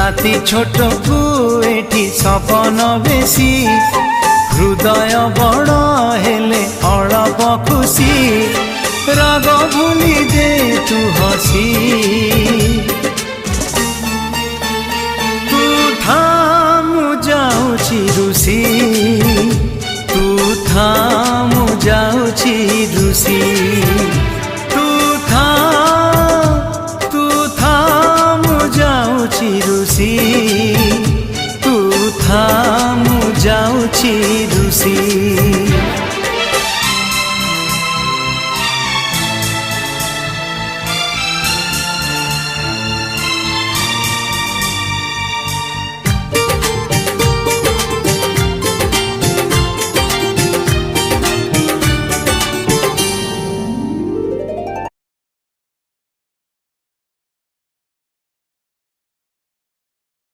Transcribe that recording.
राति छोट को एठी सपन बेसी हृदय बड़ हेले अळप खुशी राग भूली दे तू हसी तू थामु जाउछि रुसी तू थामु जाउछि रुसी।